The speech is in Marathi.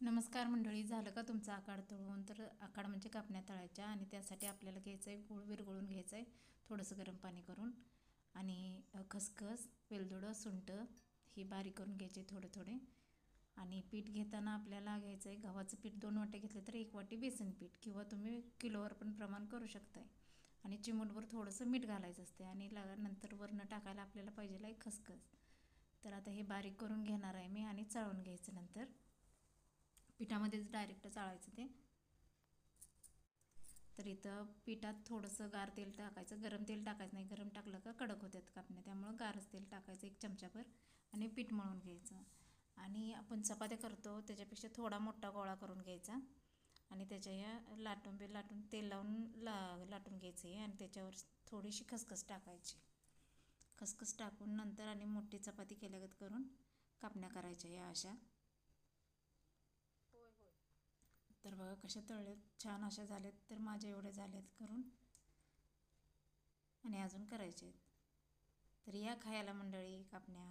नमस्कार मंडळी. झालं का तुमचं आकाड तळून? तर आकाड म्हणजे कापण्या तळायच्या आणि त्यासाठी आपल्याला घ्यायचं आहे गूळ विरघळून घ्यायचं आहे थोडंसं गरम पाणी करून. आणि खसखस, वेलदोडं, सुंठ ही बारीक करून घ्यायचे थोडे थोडे. आणि पीठ घेताना आपल्याला घ्यायचं आहे गव्हाचं पीठ 2 वाट्या घेतलं तर 1 वाटी बेसन पीठ, किंवा तुम्ही किलोवर पण प्रमाण करू शकताय. आणि चिमूटभर थोडंसं मीठ घालायचं असते. आणि नंतर वरनं टाकायला आपल्याला पाहिजे आहे खसखस. तर आता हे बारीक करून घेणार आहे मी आणि चाळून घ्यायचं. नंतर पिठामध्येच डायरेक्ट चाळायचं ते. तर इथं पिठात थोडंसं गार तेल टाकायचं, गरम तेल टाकायचं नाही. गरम टाकलं का कडक होतात कापण्या, त्यामुळं गारच तेल टाकायचं 1 चमचाभर. आणि पीठ मळून घ्यायचं. आणि आपण चपात्या करतो त्याच्यापेक्षा थोडा मोठा गोळा करून घ्यायचा. आणि त्याच्या या लाटून तेल लावून लाटून घ्यायचं आहे. आणि त्याच्यावर थोडीशी खसखस टाकायची. खसखस टाकून नंतर आणि मोठी चपाती केल्यागत करून कापण्या करायच्या या अशा. तर बघा कशा तळल्यात, छान अशा झाल्यात. तर माझ्या एवढ्या झाल्यात करून, आणि अजून करायचे आहेत. तर या खायला मंडळी कापण्या.